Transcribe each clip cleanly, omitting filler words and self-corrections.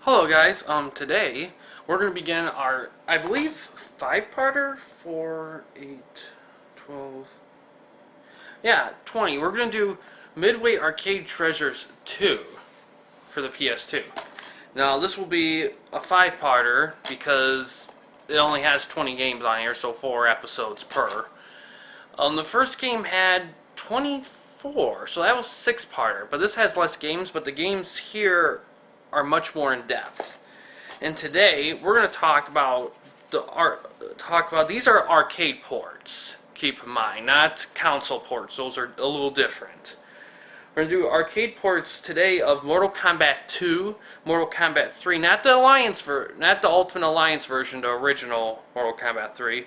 Hello guys, today we're going to begin our, I believe, 5-parter, 4, 8, 12, yeah, 20. We're going to do Midway Arcade Treasures 2 for the PS2. Now this will be a 5-parter because it only has 20 games on here, so 4 episodes per. The first game had 24, so that was a 6-parter, but this has less games, but the games here are much more in depth. And today we're going to talk about these are arcade ports. Keep in mind, not console ports. Those are a little different. We're going to do arcade ports today of Mortal Kombat 2, Mortal Kombat 3, not the Ultimate Alliance version, the original Mortal Kombat 3,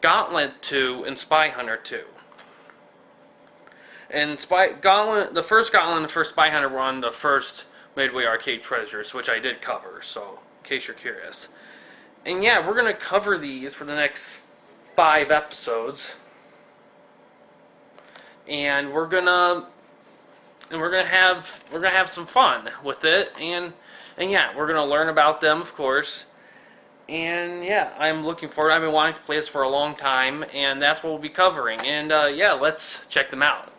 Gauntlet 2, and Spy Hunter 2. And the first Gauntlet and the first Spy Hunter were on the first Midway Arcade Treasures, which I did cover, so in case you're curious. And yeah, we're gonna cover these for the next 5 episodes, and we're gonna have some fun with it, and yeah, we're gonna learn about them, of course. And yeah, I'm looking forward. I've been wanting to play this for a long time, and that's what we'll be covering. And yeah, let's check them out.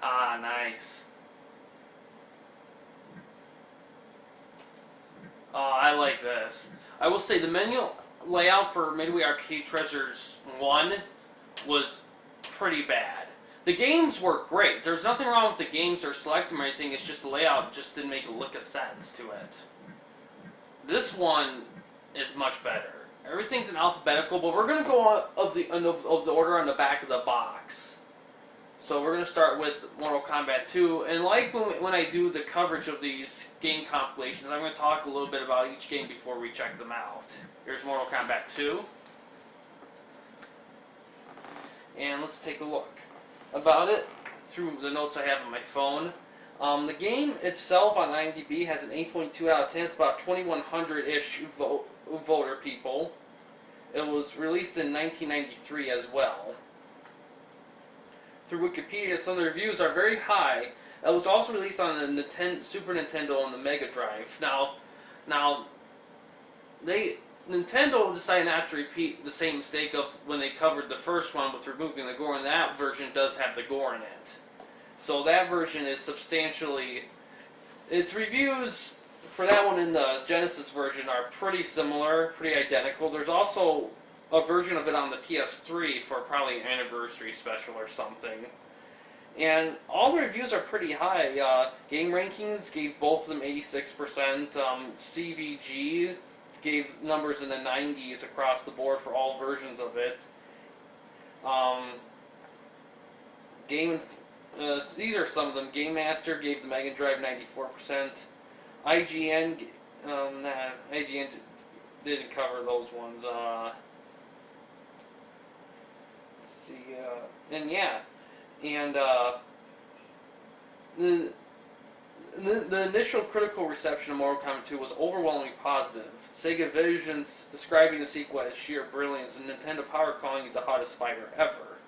Ah, nice. Oh, I like this. I will say the menu layout for Midway Arcade Treasures 1 was pretty bad. The games were great. There's nothing wrong with the games or select them or anything. It's just the layout just didn't make a lick of sense to it. This one is much better. Everything's in alphabetical, but we're going to go of the order on the back of the box. So we're going to start with Mortal Kombat 2, and like when I do the coverage of these game compilations, I'm going to talk a little bit about each game before we check them out. Here's Mortal Kombat 2, and let's take a look about it through the notes I have on my phone. The game itself on IMDb has an 8.2 out of 10. It's about 2,100-ish voter people. It was released in 1993 as well. Through Wikipedia, some of the reviews are very high. It was also released on the Super Nintendo and the Mega Drive. Now, Nintendo decided not to repeat the same mistake of when they covered the first one with removing the gore, and that version does have the gore in it. So that version is substantially... Its reviews for that one and the Genesis version are pretty similar, pretty identical. There's also a version of it on the PS3 for probably an anniversary special or something. And all the reviews are pretty high. Game Rankings gave both of them 86%. CVG gave numbers in the 90s across the board for all versions of it. These are some of them. Game Master gave the Mega Drive 94%. IGN didn't cover those ones. And yeah, and the initial critical reception of Mortal Kombat 2 was overwhelmingly positive. Sega Visions describing the sequel as sheer brilliance, and Nintendo Power calling it the hottest fighter ever.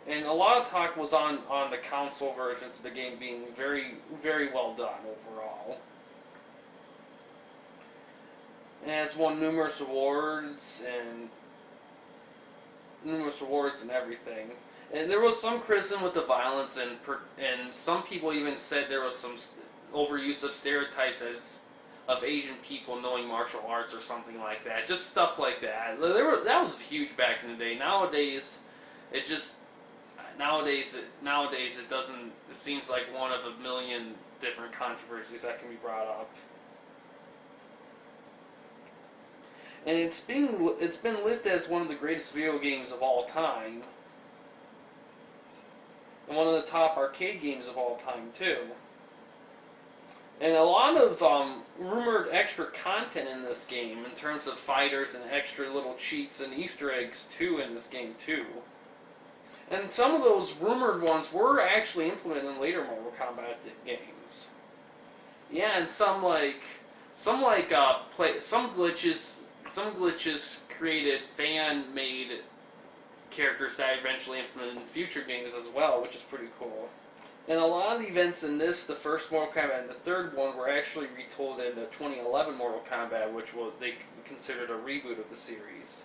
And a lot of talk was on the console versions of the game being very, very well done overall. And it's won numerous awards and everything. And there was some criticism with the violence, and some people even said there was some overuse of stereotypes of Asian people knowing martial arts or something like that. Just stuff like that. That was huge back in the day. Nowadays, it doesn't. It seems like one of a million different controversies that can be brought up. and it's been listed as one of the greatest video games of all time, and one of the top arcade games of all time too. And a lot of rumored extra content in this game in terms of fighters and extra little cheats and Easter eggs too in this game too. And some of those rumored ones were actually implemented in later Mortal Kombat games. Yeah, and some glitches created fan-made characters that eventually implemented in future games as well, which is pretty cool. And a lot of the events in this, the first Mortal Kombat and the third one, were actually retold in the 2011 Mortal Kombat, which they considered a reboot of the series.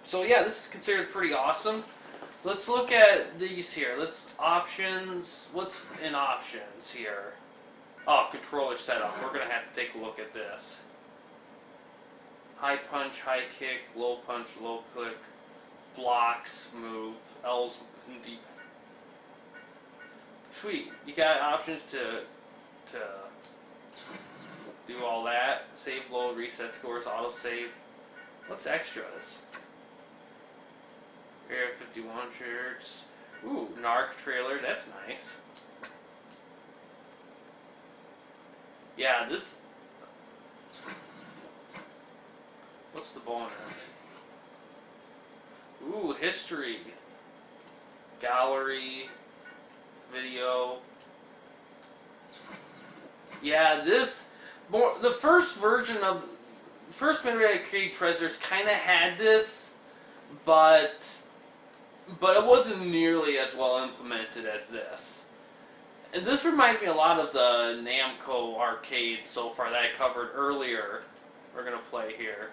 So yeah, this is considered pretty awesome. Let's look at these here. Options. What's in options here? Oh, controller setup. We're going to have to take a look at this. High punch, high kick, low punch, low click, blocks, move, L's, and deep. Sweet. You got options to do all that. Save, load, reset scores, autosave. What's extras? Area 51 shirts. Ooh, Narc trailer. That's nice. Yeah, this... What's the bonus? Ooh, history. Gallery. Video. Yeah, the first version of... First Midway Arcade Treasures kind of had this, but it wasn't nearly as well implemented as this. And this reminds me a lot of the Namco arcade so far that I covered earlier. We're going to play here.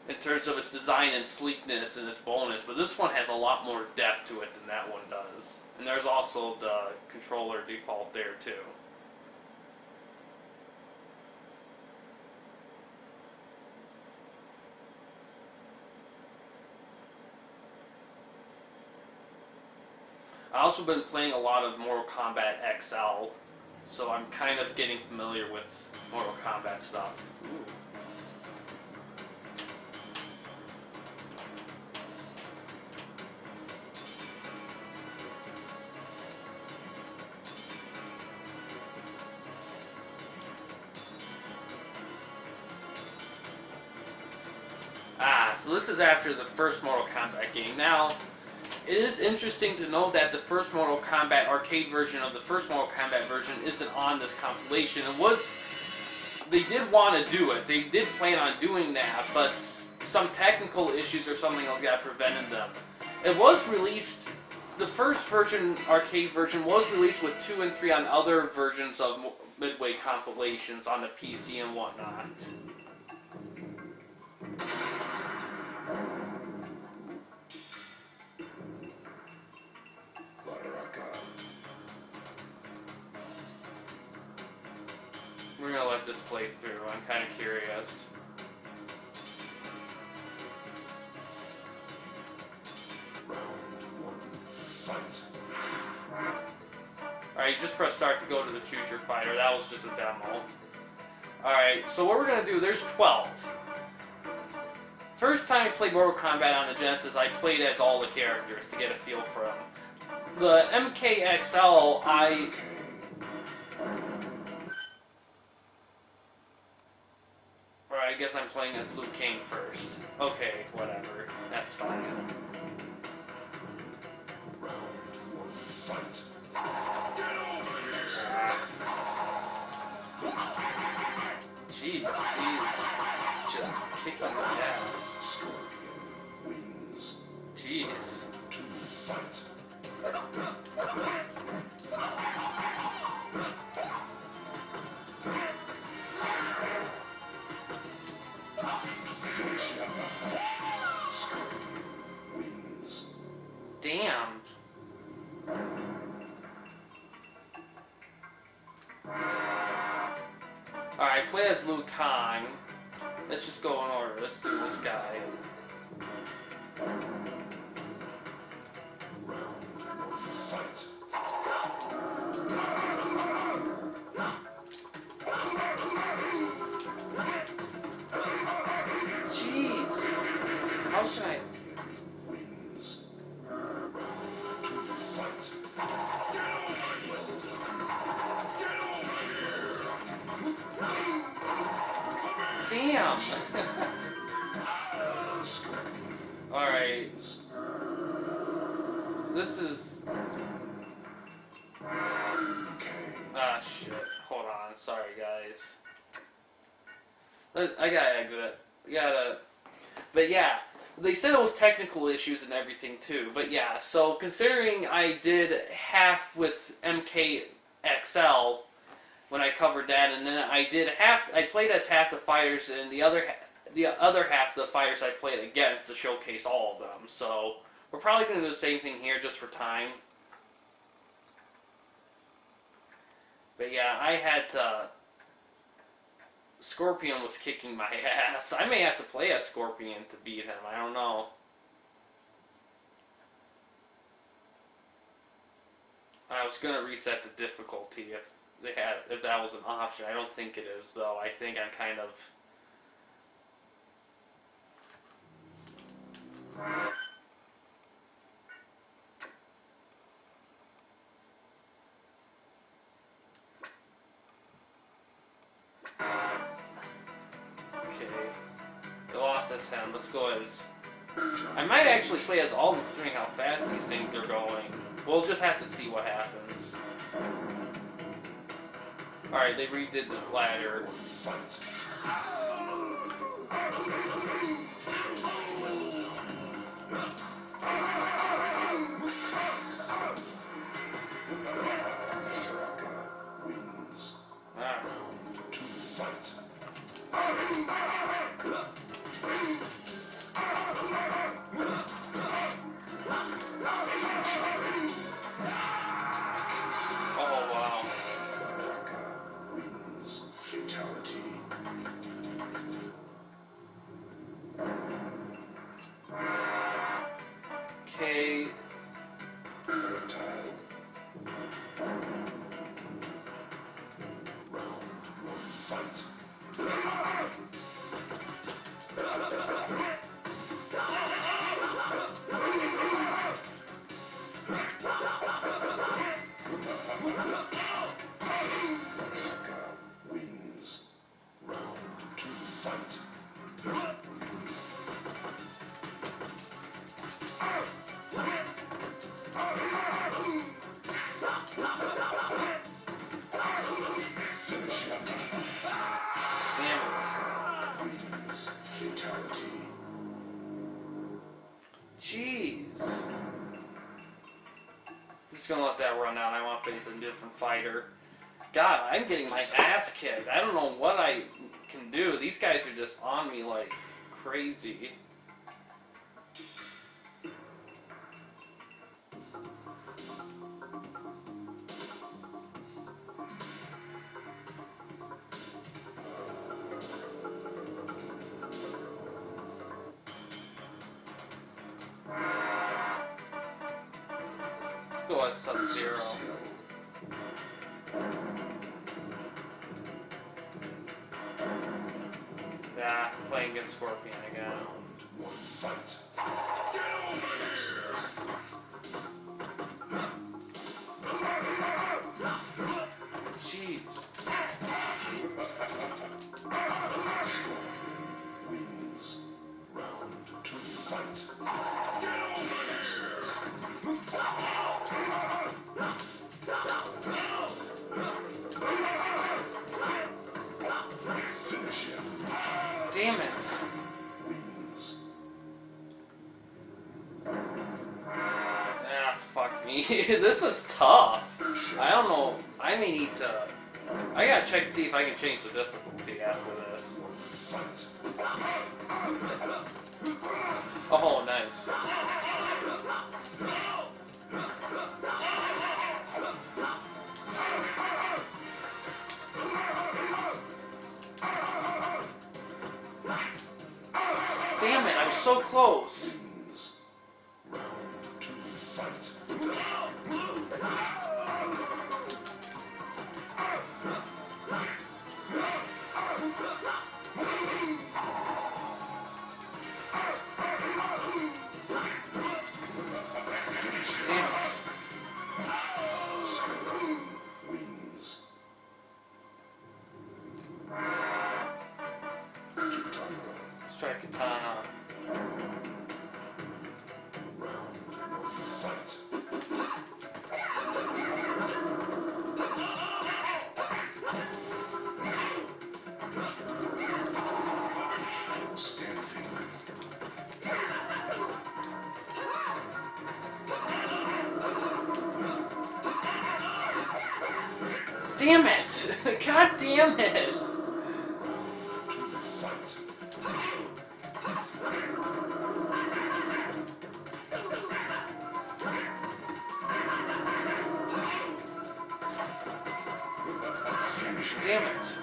In terms of its design and sleekness and its bonus, but this one has a lot more depth to it than that one does. And there's also the controller default there too. I've also been playing a lot of Mortal Kombat XL, so I'm kind of getting familiar with Mortal Kombat stuff. Ooh. So this is after the first Mortal Kombat game. Now, it is interesting to know that the first Mortal Kombat arcade version of the first Mortal Kombat version isn't on this compilation. They did want to do it. They did plan on doing that, but some technical issues or something like that prevented them. It was released, the first version, arcade version, was released with 2 and 3 on other versions of Midway compilations on the PC and whatnot. We're gonna let this play through. I'm kind of curious. Alright, you just press start to go to the Choose Your Fighter. That was just a demo. Alright, so what we're gonna do, there's 12. First time I played Mortal Kombat on the Genesis, I played as all the characters to get a feel for them. The MKXL, I guess I'm playing as Liu Kang first. Okay, whatever. That's fine. Jeez, he's just kicking the ass. Jeez. Damn. Alright, play as Liu Kang. Let's just go in order. Let's do this guy. How can I? Damn! Alright. This is... Ah, shit. Hold on. Sorry, guys. I gotta exit. But yeah, they said it was technical issues and everything too. But yeah, so considering I did half with MKXL when I covered that, and then I played as half the fighters, and the other half of the fighters I played against to showcase all of them. So we're probably going to do the same thing here just for time. But yeah, I had to... Scorpion was kicking my ass. I may have to play as Scorpion to beat him. I don't know. I was going to reset the difficulty if that was an option. I don't think it is, though. I think I'm kind of... Okay. I lost as him. Let's go as... I might actually play as all of them, considering how fast these things are going. We'll just have to see what happens. Alright, they redid the ladder. Okay. Jeez. I'm just gonna let that run out. I want to face a different fighter. God, I'm getting my ass kicked. I don't know what I can do. These guys are just on me like crazy. Let's go as Sub-Zero. Yeah, playing against Scorpion again. Jeez. Damn it. Ah, fuck me. This is tough. I don't know. I may need to... I gotta check to see if I can change the difficulty after this. Oh, nice. Damn it, I'm so close. Let's try Katana. Damn it! God damn it! Damn it.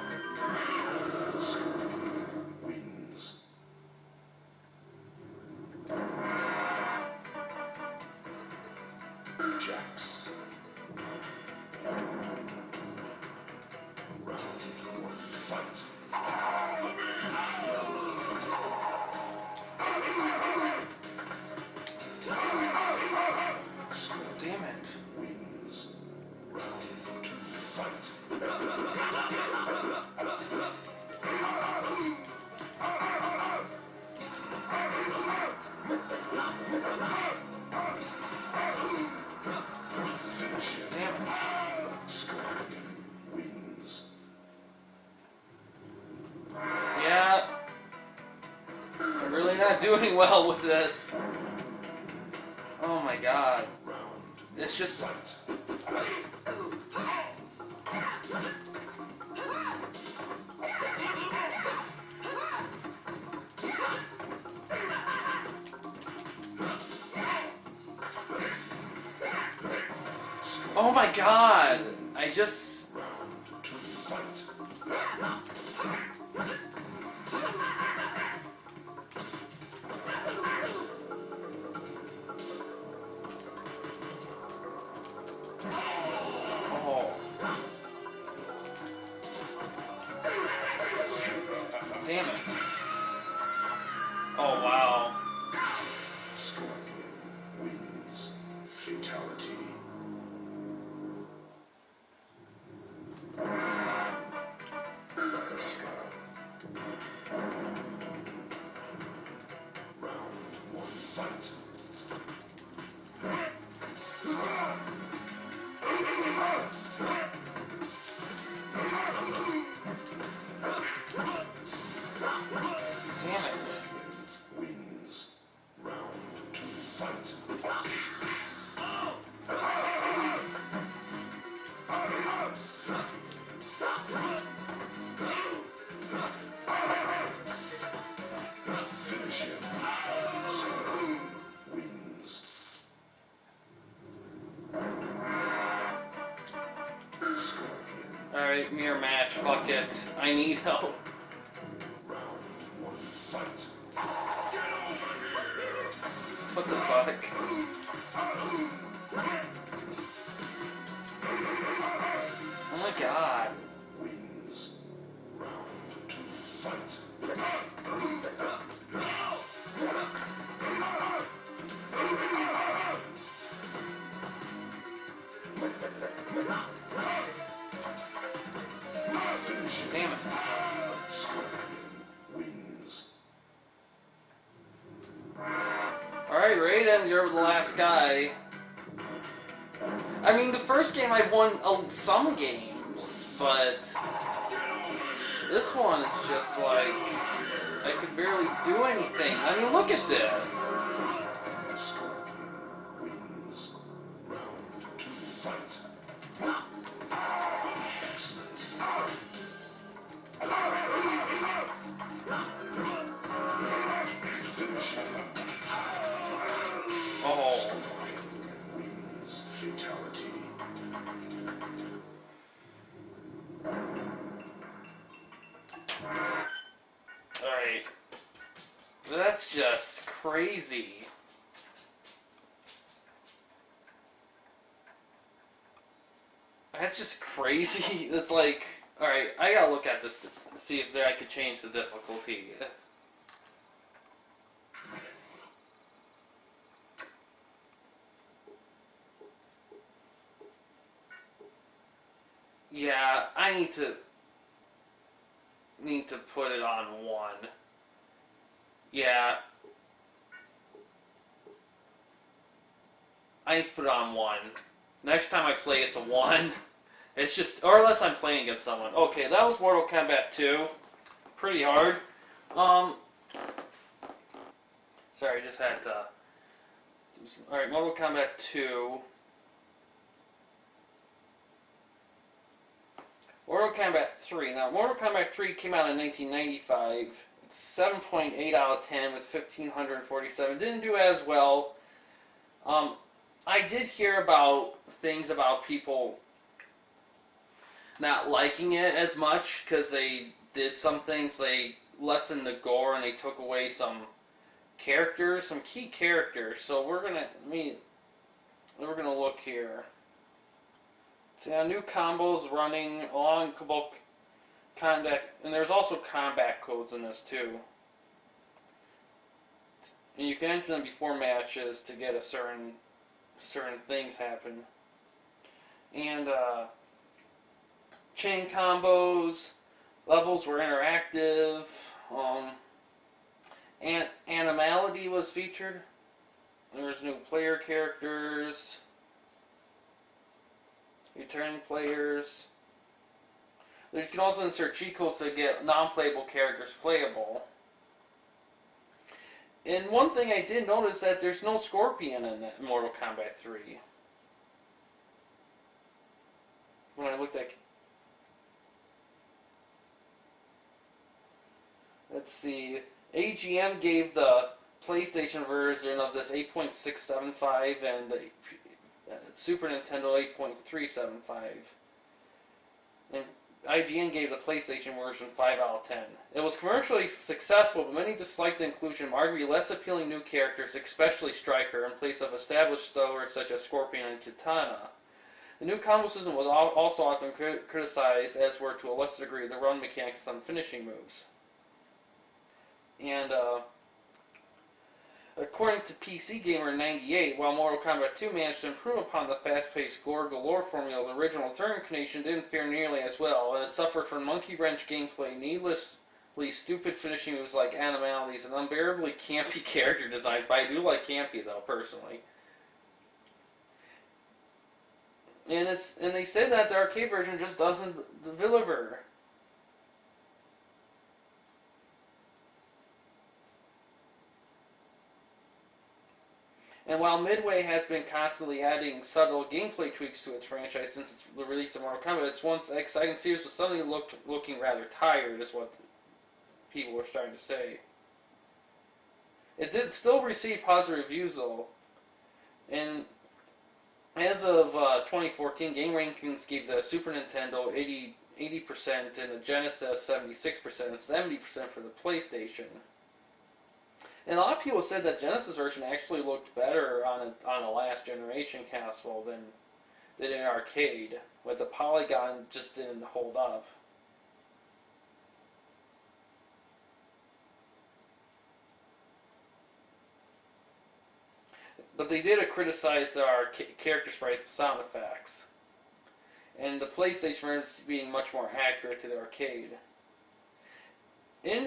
Damn it. Damn it. Yeah. I'm really not doing well with this. Oh my god. It's just... Oh my god! I just... Oh. Damn it. Oh wow. Fatality. Damn it. Wins. Round 2, fight. Finish him. Wins. Alright, mirror match. Fuck it. I need help. Round 1, fight. What the fuck? Oh my god. Wins. Round 2, fight. Damn it. Wins. Alright, Raiden, you're the last guy. I mean, the first game I won some games, but this one it's just like I could barely do anything. I mean, look at this. Wins. Round 2, fight. Oh. Wins. Fatality. Alright. That's just crazy. That's just crazy. It's like, alright, I gotta look at this to see if I could change the difficulty. Yeah, I need to... need to put it on 1. Yeah. I need to put it on 1. Next time I play, it's a 1. It's just, or unless I'm playing against someone. Okay, that was Mortal Kombat 2. Pretty hard. Sorry, I just had to do some. Alright, Mortal Kombat 2. Mortal Kombat 3. Now, Mortal Kombat 3 came out in 1995. It's 7.8 out of 10 with 1,547. Didn't do as well. I did hear about things about people not liking it as much because they did some things. They lessened the gore and they took away some characters, some key characters. So we're gonna look here. So now new combos running along combat, and there's also combat codes in this too. And you can enter them before matches to get a certain things happen. And chain combos, levels were interactive. And animality was featured. There's new player characters. Returning players. You can also insert cheat codes to get non-playable characters playable. And one thing I did notice that there's no Scorpion in Mortal Kombat 3. When I looked at... Let's see. AGM gave the PlayStation version of this 8.675 and the Super Nintendo 8.375. And IGN gave the PlayStation version 5 out of 10. It was commercially successful, but many disliked the inclusion of arguably less appealing new characters, especially Stryker, in place of established stalwarts such as Scorpion and Kitana. The new combo system was also often criticized, as were to a lesser degree the run mechanics on finishing moves. And according to PC Gamer 98, while Mortal Kombat 2 managed to improve upon the fast-paced gore galore formula of the original, third incarnation didn't fare nearly as well, and it suffered from monkey wrench gameplay, needlessly stupid finishing moves like animalities, and unbearably campy character designs. But I do like Campy though, personally. And they said that the arcade version just doesn't deliver. And while Midway has been constantly adding subtle gameplay tweaks to its franchise since its the release of Mortal Kombat, its once exciting series was suddenly looking rather tired, is what people were starting to say. It did still receive positive reviews though, and as of 2014, Game Rankings gave the Super Nintendo 80% and the Genesis 76% and 70% for the PlayStation. And a lot of people said that Genesis version actually looked better on a last generation console than in arcade, but the polygon just didn't hold up. But they did criticize our character sprites and sound effects, and the PlayStation version being much more accurate to the arcade. In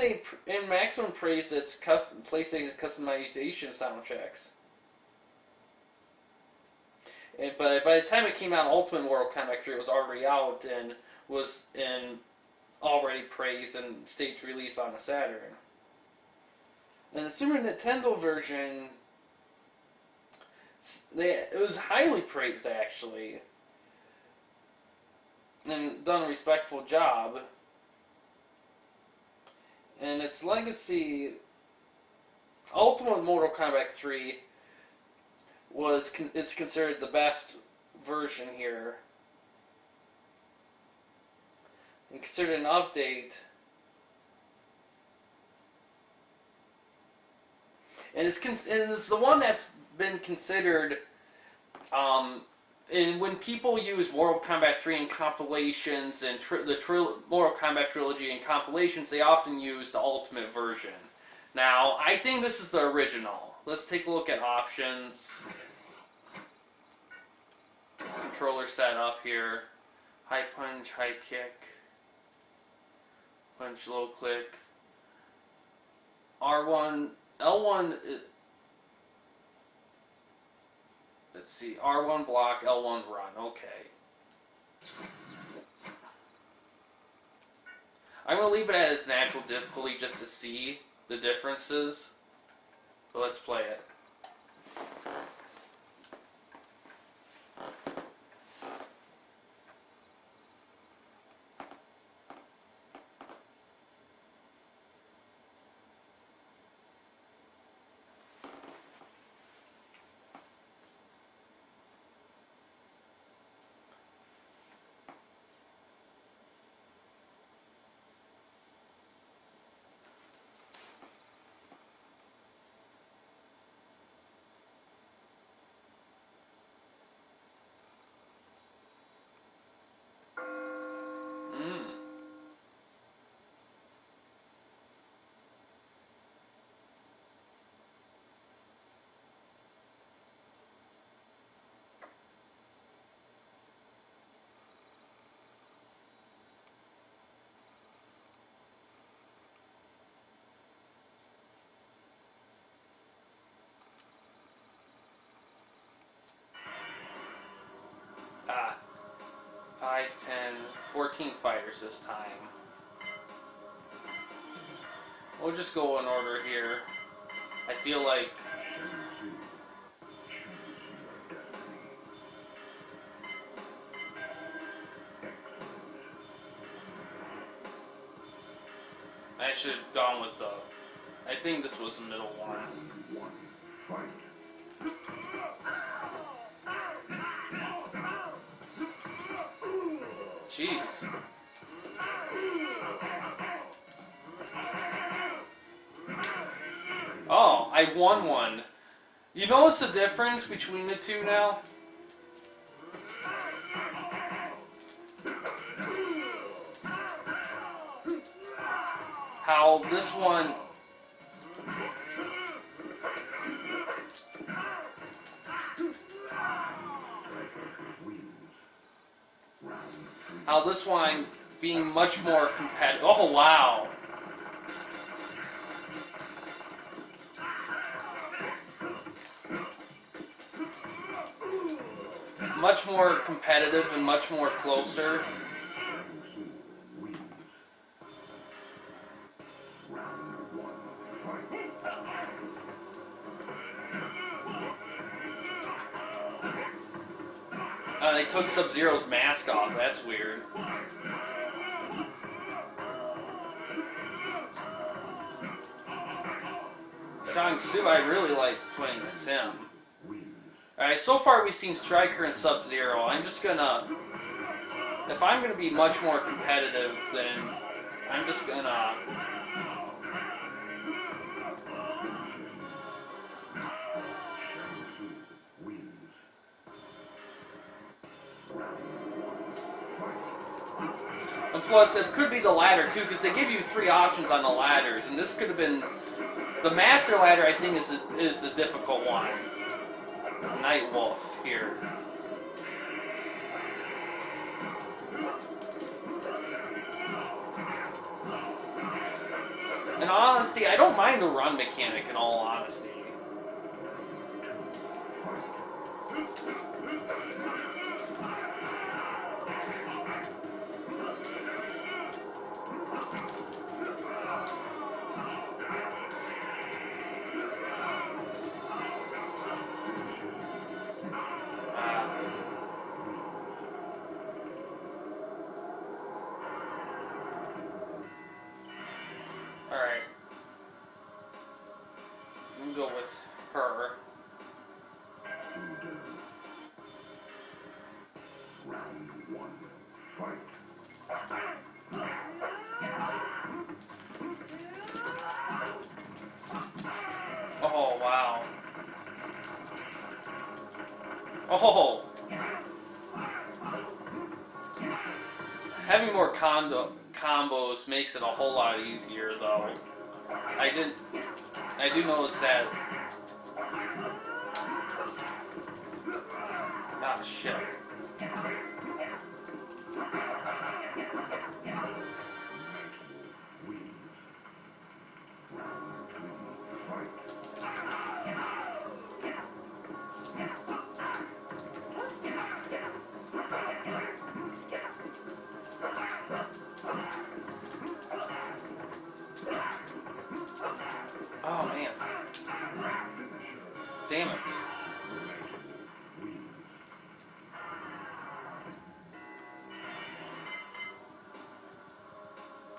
maximum praise its PlayStation customization soundtracks. But by the time it came out, Ultimate Mortal Kombat 3 was already out and was already praised and staged release on the Saturn. And the Super Nintendo version, it was highly praised actually, and done a respectful job. And its legacy, Ultimate Mortal Kombat 3 is considered the best version here, and considered an update. And it's the one that's been considered. And when people use Mortal Kombat 3 in compilations and Mortal Kombat trilogy in compilations, they often use the Ultimate version. Now, I think this is the original. Let's take a look at options. Controller setup here. High punch, high kick. punch, low click. R1, L1. Let's see. R1 block, L1 run. Okay. I'm gonna leave it at its natural difficulty just to see the differences. So let's play it. Ah, 5, 10, 14 fighters this time. We'll just go in order here. I feel like I should have gone with the... I think this was the middle one. Jeez. Oh, I won one. You notice the difference between the two now? How this one... How this one being much more competitive. Oh, wow. Much more competitive and much more closer. They took Sub-Zero's mask off. That's weird. Shang Tsung, I really like playing as him. Alright, so far we've seen Stryker and Sub-Zero. I'm just gonna... If I'm gonna be much more competitive, then I'm just gonna... And plus, it could be the ladder too, because they give you 3 options on the ladders, and this could have been... The Master Ladder, I think, is the difficult one. Night Wolf here. In honesty, I don't mind the run mechanic, in all honesty. Alright. I'm gonna go with her. Round 1, fight. Oh, wow. Oh! Having more combos makes it a whole lot easier, though. I do notice that. Ah, shit. Oh man. Damn it.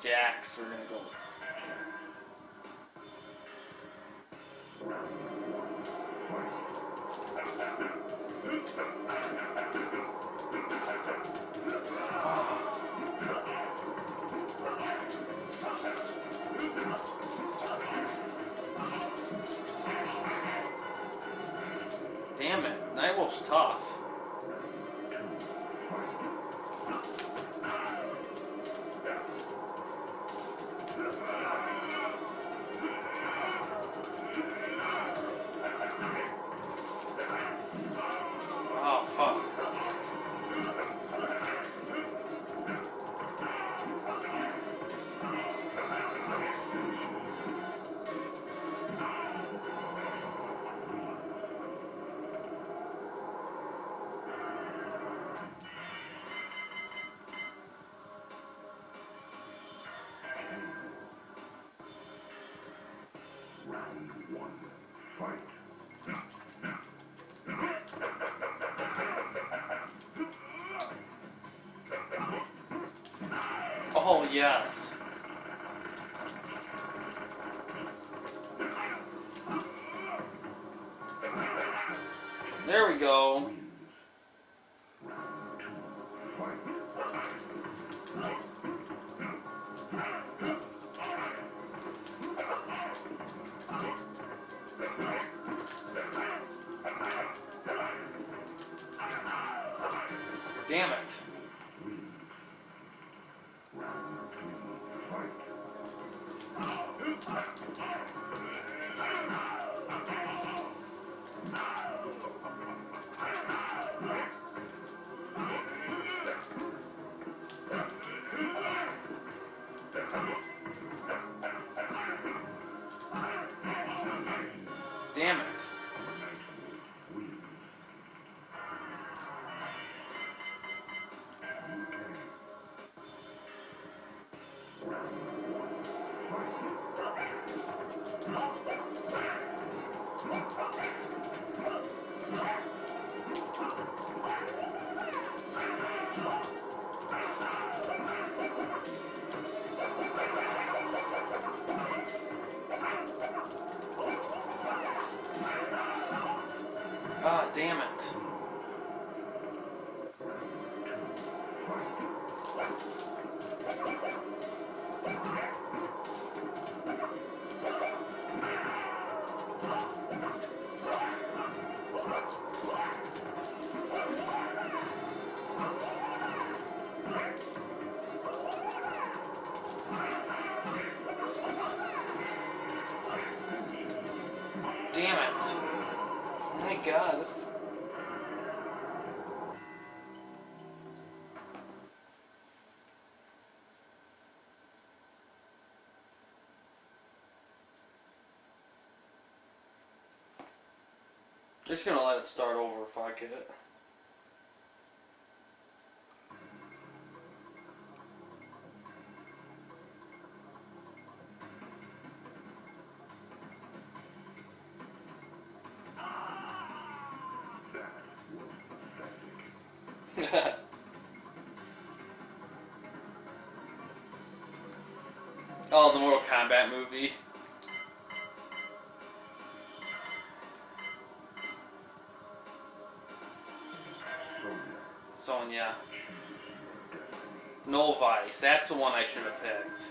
Jacks, we're gonna go. Damn it. Nightwolf's tough. Oh, fuck. Round one, fight. Oh, yes. There we go. Round two, fight. Damn it. Round three, fight. Damn it. Ah, damn it. Damn it. Oh my god, this... Just gonna let it start over, fuck it. Oh, the Mortal Kombat movie. Sonya. No Vice. That's the one I should have picked.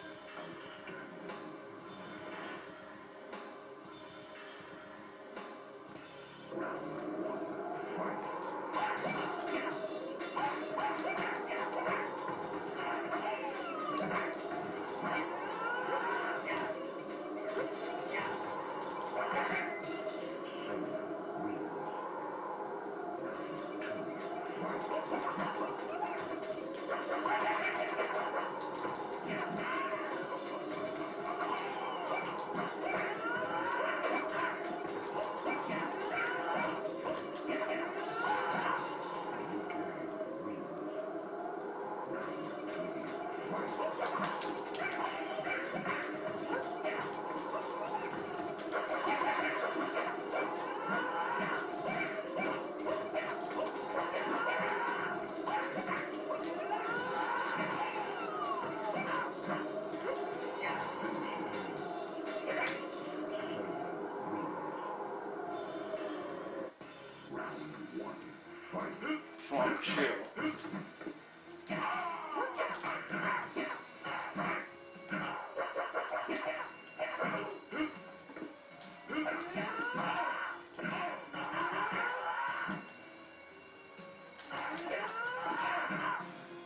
Shoot.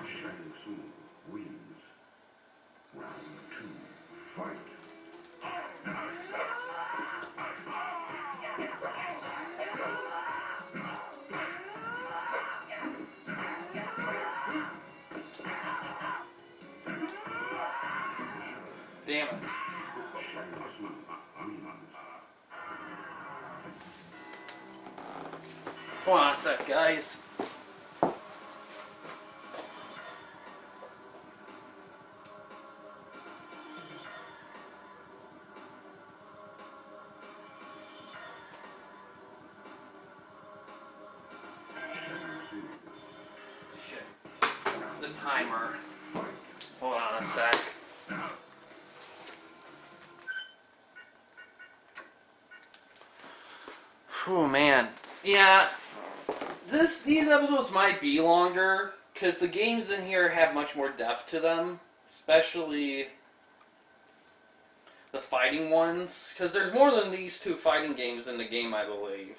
Shang Tsung wins. Round 2, fight. Damn it. Shang Tsung wins. Hold on a sec, guys. Shit. The timer. Hold on a sec. Oh man. Yeah. These episodes might be longer because the games in here have much more depth to them, especially the fighting ones. Because there's more than these two fighting games in the game, I believe.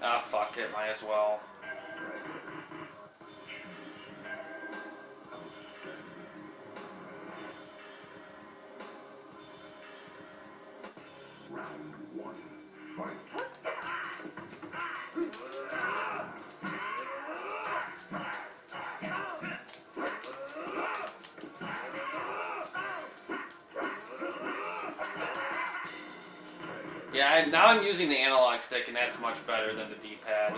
Ah, fuck it, might as well. Round 1, fight. Yeah, now I'm using the analog stick, and that's much better than the D-pad.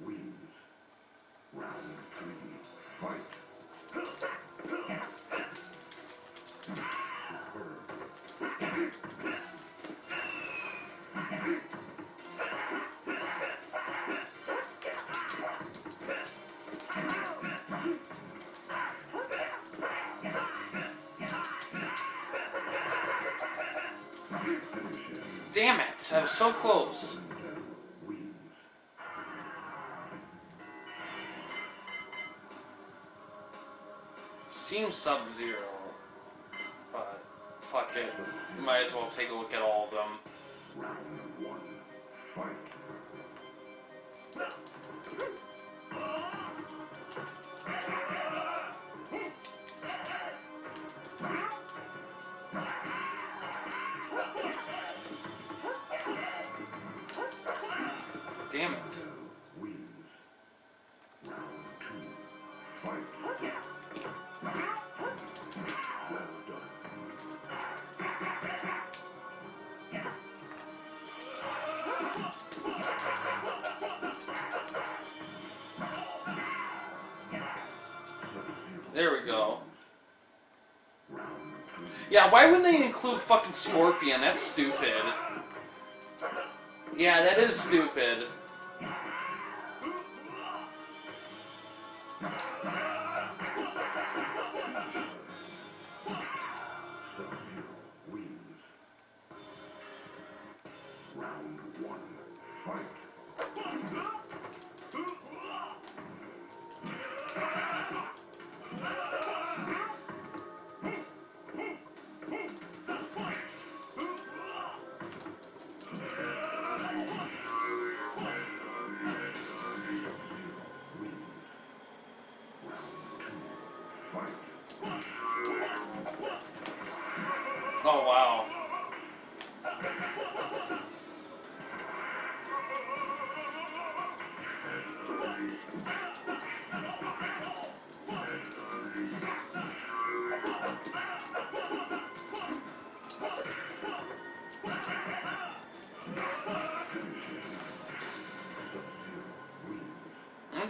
Wins. Round 3, fight. Damn it, I was so close. Wins. Seems Sub-Zero, but fuck it. You might as well take a look at all of them. Round 1, fight. Damn it. Wins. Round 2, fight. Well done. There we go. Round 3, Yeah, why wouldn't they include fucking Scorpion? That's stupid. Yeah, that is stupid. wins. Round 1, fight. Wins. Round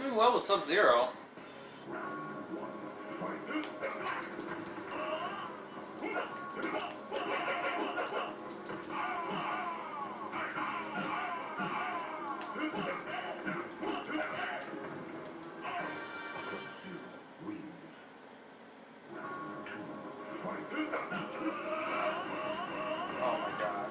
doing well with Sub-Zero. Round one, Oh my god.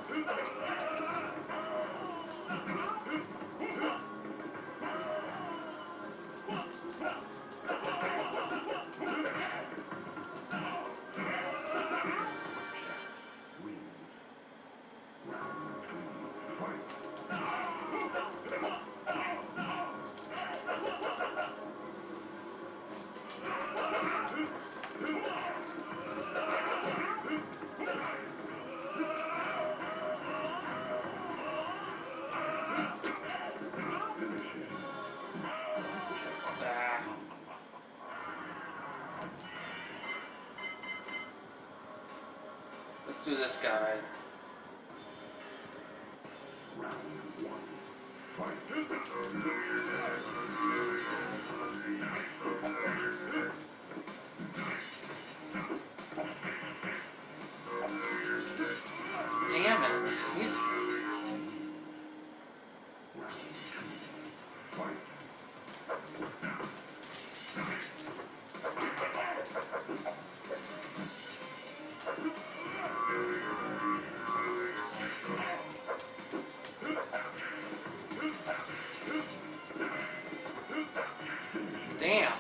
Ah. Let's do this guy. Damn it. He's... Damn.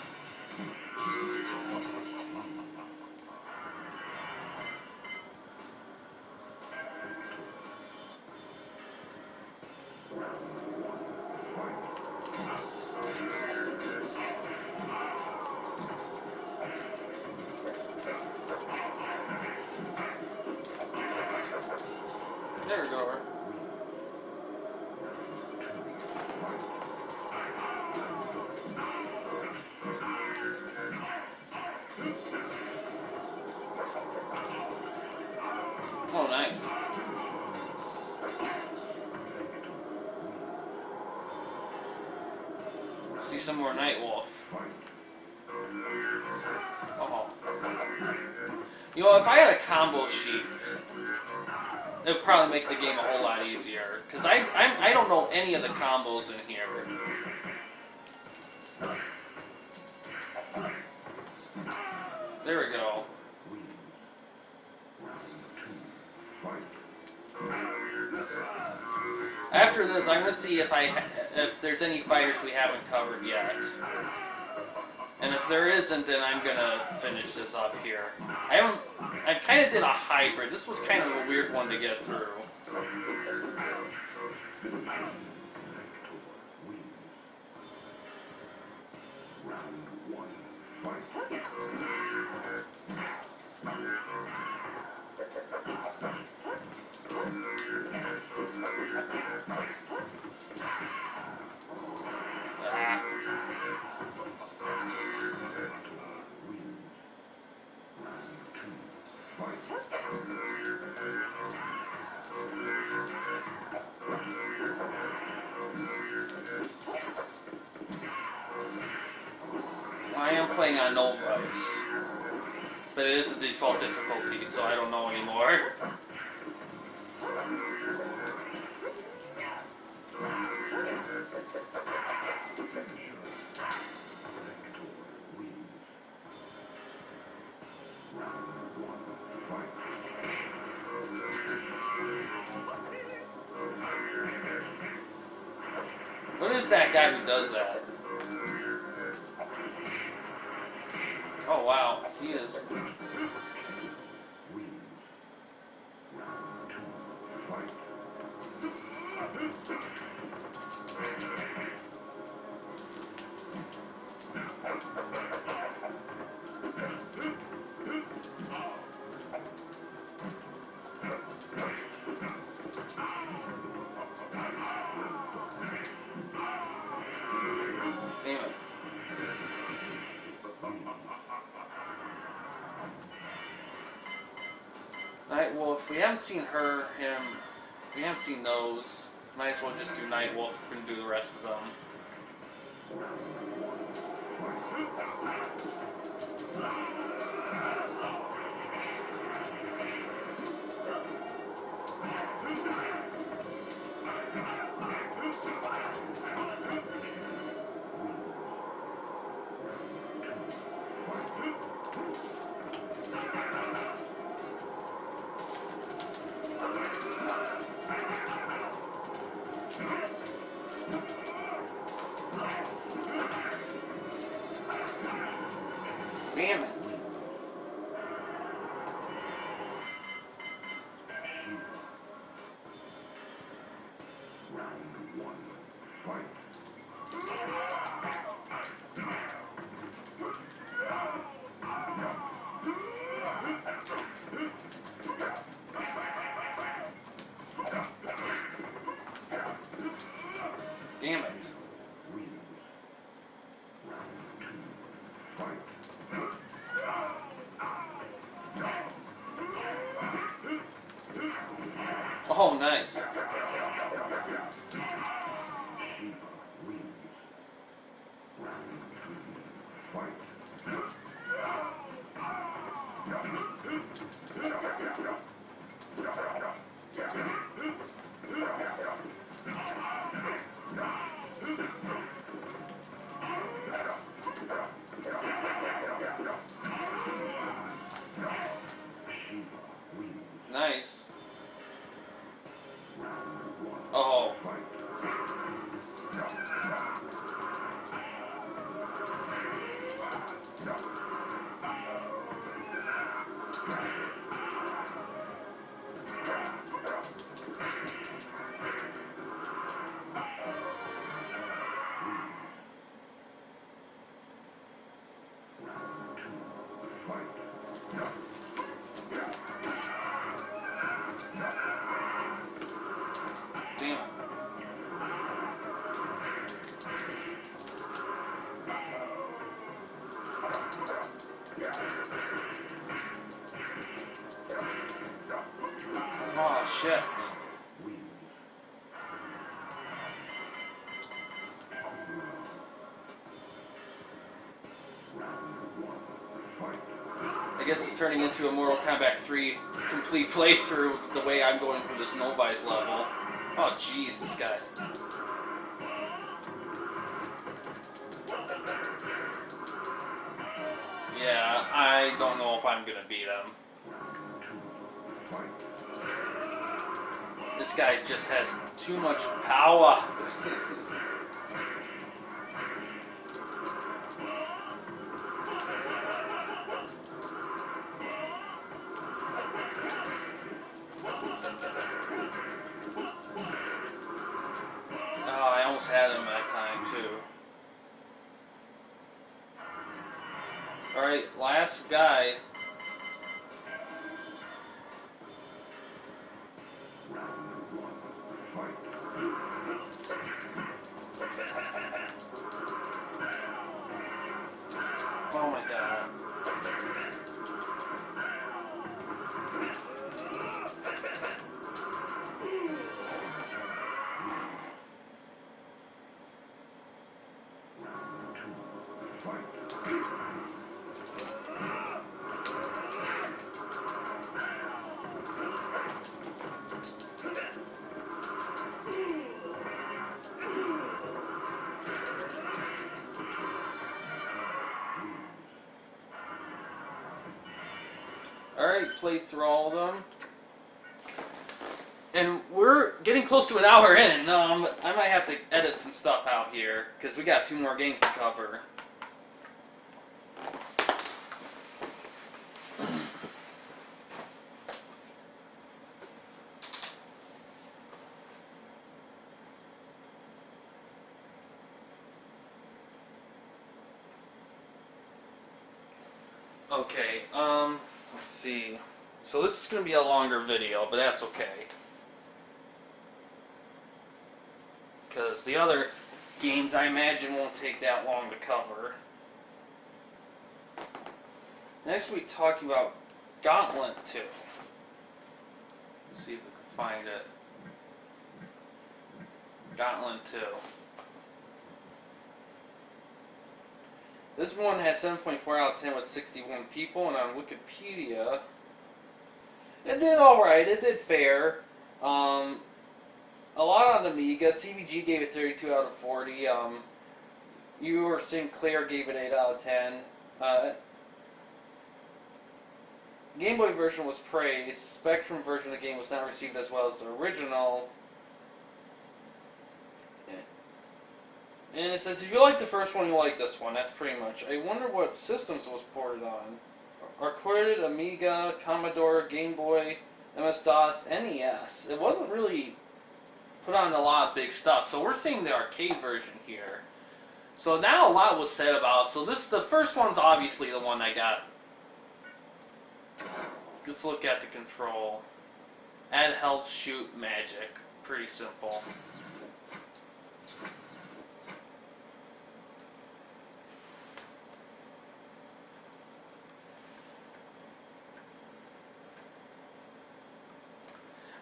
There we go. Oh, nice. See some more Night Wolf. Oh. You know, if I had a combo sheet, it would probably make the game a whole lot easier. Because I don't know any of the combos in here. There we go. After this, I'm gonna see if there's any fighters we haven't covered yet, and if there isn't, then I'm gonna finish this up here. I kind of did a hybrid. This was kind of a weird one to get through. I am playing on no device, but it is a default difficulty, so I don't know anymore. What is that guy who does that? Oh wow, he is. Damn it. Night Wolf, we haven't seen her, him, we haven't seen those. Might as well just do Night Wolf and do the rest of them. Damn it. Round one, fight. Damn it. Oh, nice. Nice. Oh. Damn it. Oh, shit. I guess it's turning into a Mortal Kombat 3 complete playthrough with the way I'm going through this Novice level. Oh, jeez, this guy. Yeah, I don't know if I'm gonna beat him. This guy just has too much power. Oh, I almost had him that time, too. Alright, last guy. Oh my god. Alright, played through all of them. And we're getting close to an hour in. I might have to edit some stuff out here, because we got 2 more games to cover. Okay, let's see. So this is going to be a longer video, but that's okay. Because the other games, I imagine, won't take that long to cover. Next week, talking about Gauntlet 2. Let's see if we can find it. Gauntlet 2. This one has 7.4 out of 10 with 61 people, and on Wikipedia, it did alright. It did fair. A lot on Amiga. CBG gave it 32 out of 40. You or Sinclair gave it 8 out of 10. Game Boy version was praised. Spectrum version of the game was not received as well as the original. And it says, if you like the first one, you like this one. That's pretty much. I wonder what systems it was ported on. Arcade, Amiga, Commodore, Game Boy, MS-DOS, NES. It wasn't really put on a lot of big stuff. So we're seeing the arcade version here. So now a lot was said about it. So the first one's obviously the one I got. Let's look at the control. Add health, shoot, magic. Pretty simple.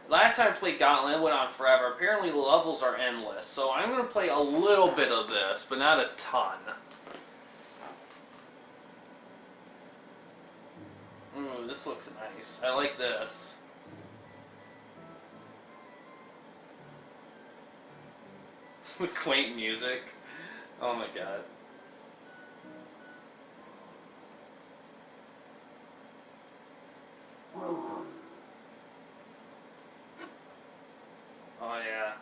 Last time I played Gauntlet, it went on forever. Apparently the levels are endless. So I'm going to play a little bit of this, but not a ton. Ooh, this looks nice. I like this. With quaint music. Oh my god. Oh yeah.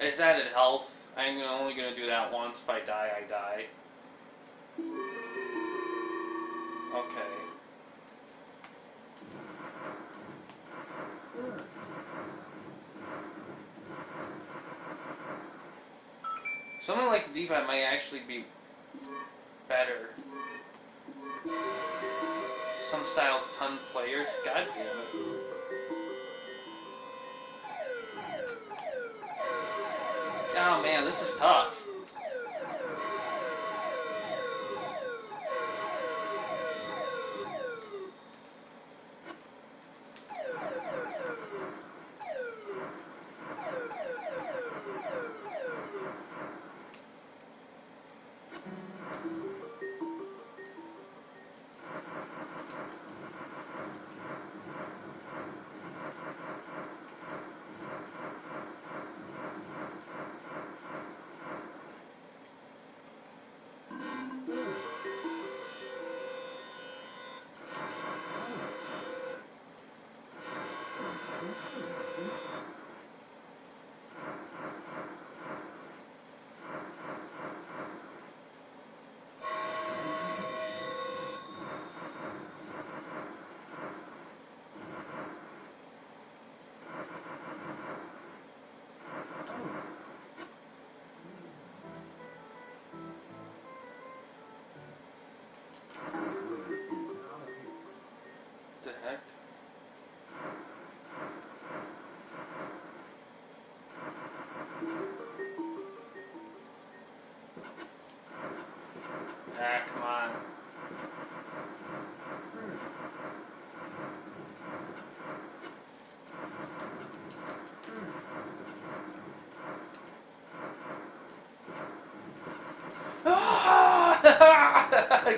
I just added health. I'm only going to do that once. If I die, I die. Okay. Something like the D-pad might actually be better. Some styles ton players. God damn it. Oh man, this is tough. The heck? Ah, come on.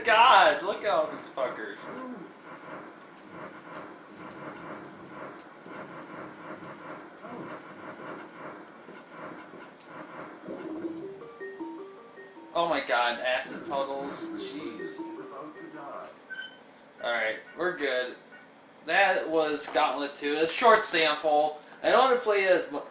God, look at all these fuckers. Oh my god, acid puddles. Jeez. Alright, we're good. That was Gauntlet 2. A short sample. I don't want to play it as much.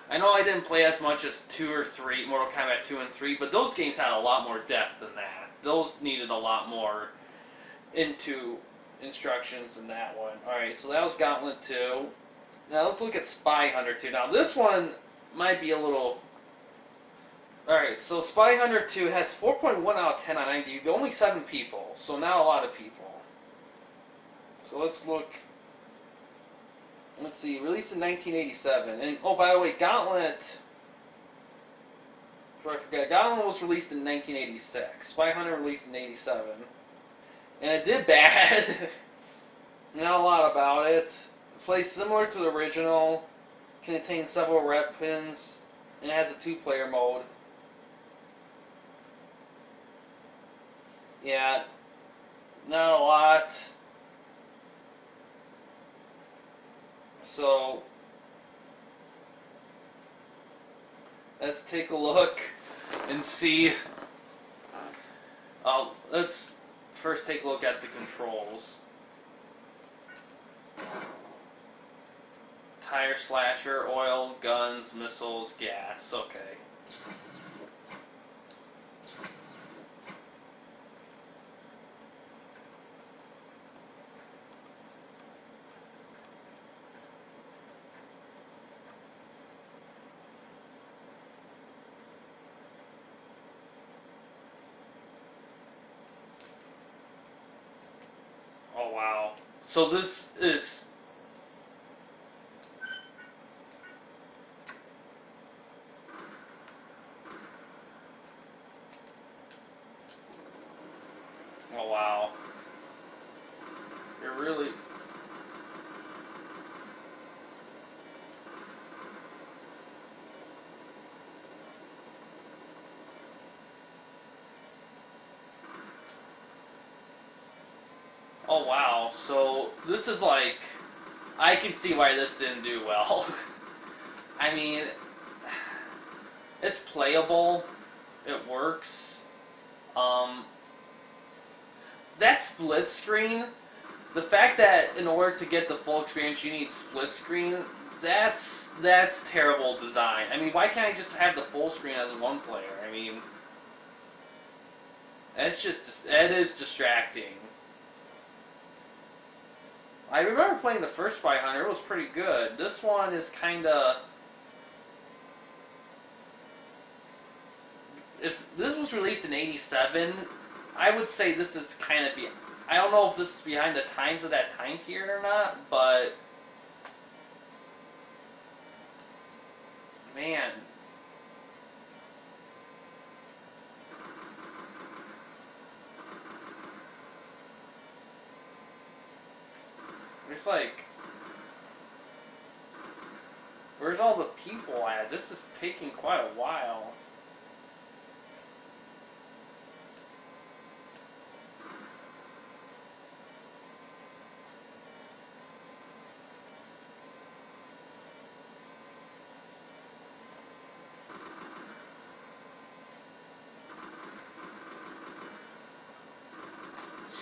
I know I didn't play as much as 2 or 3, Mortal Kombat 2 and 3, but those games had a lot more depth than that. Those needed a lot more into instructions than that one. Alright, so that was Gauntlet 2. Now let's look at Spy Hunter 2. Now this one might be a little... Alright, so Spy Hunter 2 has 4.1 out of 10 on IMDb, only 7 people, so not a lot of people. So let's look... Let's see, released in 1987. And, oh, by the way, Gauntlet... Before I forget, Gauntlet was released in 1986. Spy Hunter released in 87. And it did bad. Not a lot about it. It plays similar to the original. Contains several weapons. And it has a 2-player mode. Yeah, not a lot. So, let's take a look and see. Let's first take a look at the controls. Tire slasher, oil, guns, missiles, gas. Okay. Oh wow. So this is... Oh wow. You're really... Oh wow, so this is like... I can see why this didn't do well. I mean... It's playable. It works. That split screen... The fact that in order to get the full experience you need split screen... That's terrible design. I mean, why can't I just have the full screen as one player? I mean... That's just... It is distracting. I remember playing the first Spy Hunter. It was pretty good. This one is kind of... This was released in 87. I would say this is kind of... I don't know if this is behind the times of that time period or not, but... Man. It's like... Where's all the people at? This is taking quite a while.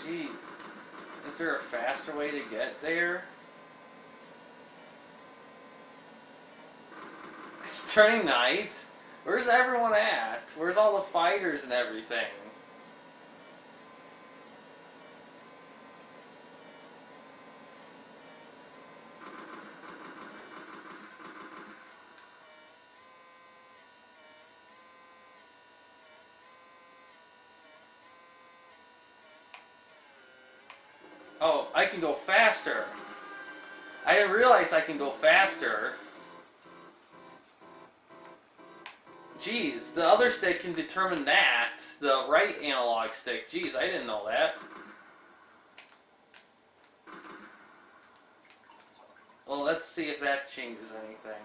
Jeez. Is there a faster way to get there? It's turning night? Where's everyone at? Where's all the fighters and everything? Oh, I can go faster. I didn't realize I can go faster. Jeez, the other stick can determine that. The right analog stick. Jeez, I didn't know that. Well, let's see if that changes anything.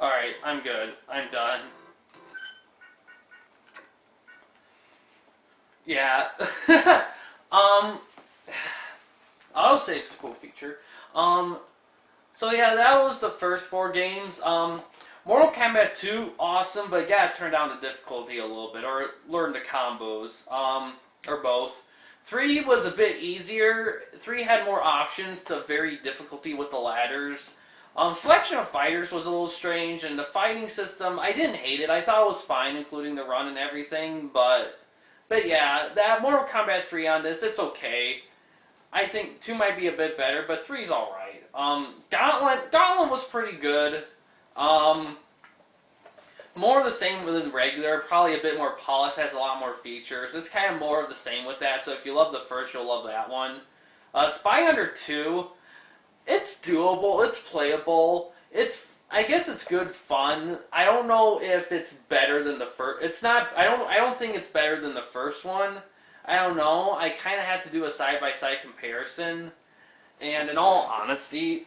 Alright, I'm good. I'm done. Yeah. Autosave's a cool feature. So yeah, that was the first 4 games. Mortal Kombat 2, awesome, but you gotta turn down the difficulty a little bit, or learn the combos, or both. 3 was a bit easier. 3 had more options to vary difficulty with the ladders. Selection of fighters was a little strange, and the fighting system, I didn't hate it. I thought it was fine, including the run and everything, but yeah, that Mortal Kombat 3 on this, it's okay. I think 2 might be a bit better, but 3's alright. Gauntlet was pretty good. More of the same than regular, probably a bit more polished, has a lot more features. It's kind of more of the same with that, so if you love the first, you'll love that one. Spy Hunter 2, it's doable, it's playable, I guess it's good fun. I don't know if it's better than the first. It's not. I don't think it's better than the first one. I don't know. I kind of have to do a side-by-side comparison. And in all honesty,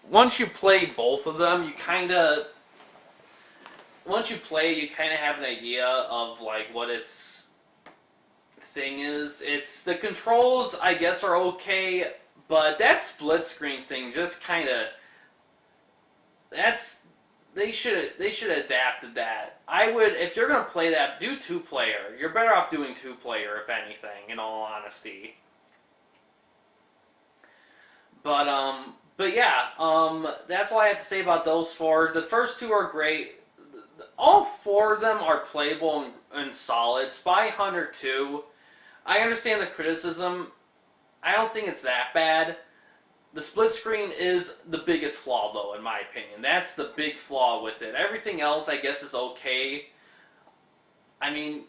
once you play both of them, you kind of have an idea of like what its thing is. It's the controls, I guess, are okay. But that split screen thing just kind of, they should have adapted that. I would, if you're gonna play that, do 2-player. You're better off doing 2-player if anything, in all honesty. But yeah, that's all I have to say about those 4. The first 2 are great. All 4 of them are playable and solid. Spy Hunter 2, I understand the criticism. I don't think it's that bad. The split screen is the biggest flaw, though, in my opinion. That's the big flaw with it. Everything else, I guess, is okay. I mean,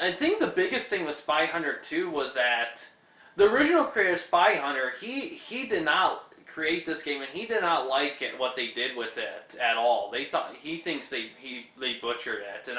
I think the biggest thing with Spy Hunter 2 was that the original creator of Spy Hunter, he did not create this game, and he did not like it, what they did with it at all. He thinks they butchered it,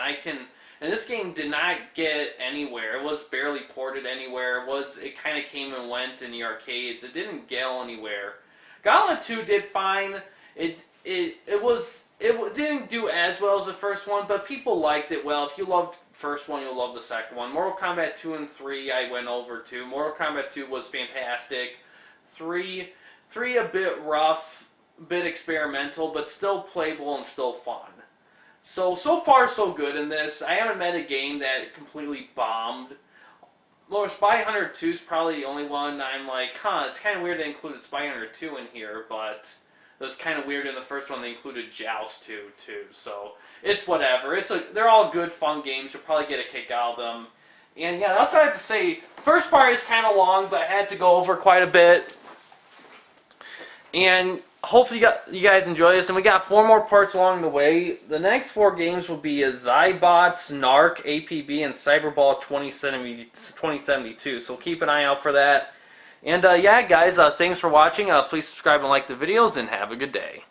and this game did not get anywhere. It was barely ported anywhere. It kind of came and went in the arcades. It didn't get anywhere. Gauntlet 2 did fine. It didn't do as well as the first one, but people liked it well. If you loved the first one, you'll love the second one. Mortal Kombat 2 and 3 I went over to. Mortal Kombat 2 was fantastic. 3 a bit rough, a bit experimental, but still playable and still fun. So far so good in this. I haven't met a game that completely bombed. Well, Spy Hunter 2 is probably the only one I'm like, it's kind of weird they included Spy Hunter 2 in here, but it was kind of weird in the first one they included Joust 2 too, so it's whatever. They're all good, fun games. You'll probably get a kick out of them. And yeah, that's what I have to say. First part is kind of long, but I had to go over quite a bit. And hopefully you guys enjoy this, and we got 4 more parts along the way. The next 4 games will be Zybots, Narc, APB, and Cyberball 2072, so keep an eye out for that. And yeah, guys, thanks for watching. Please subscribe and like the videos, and have a good day.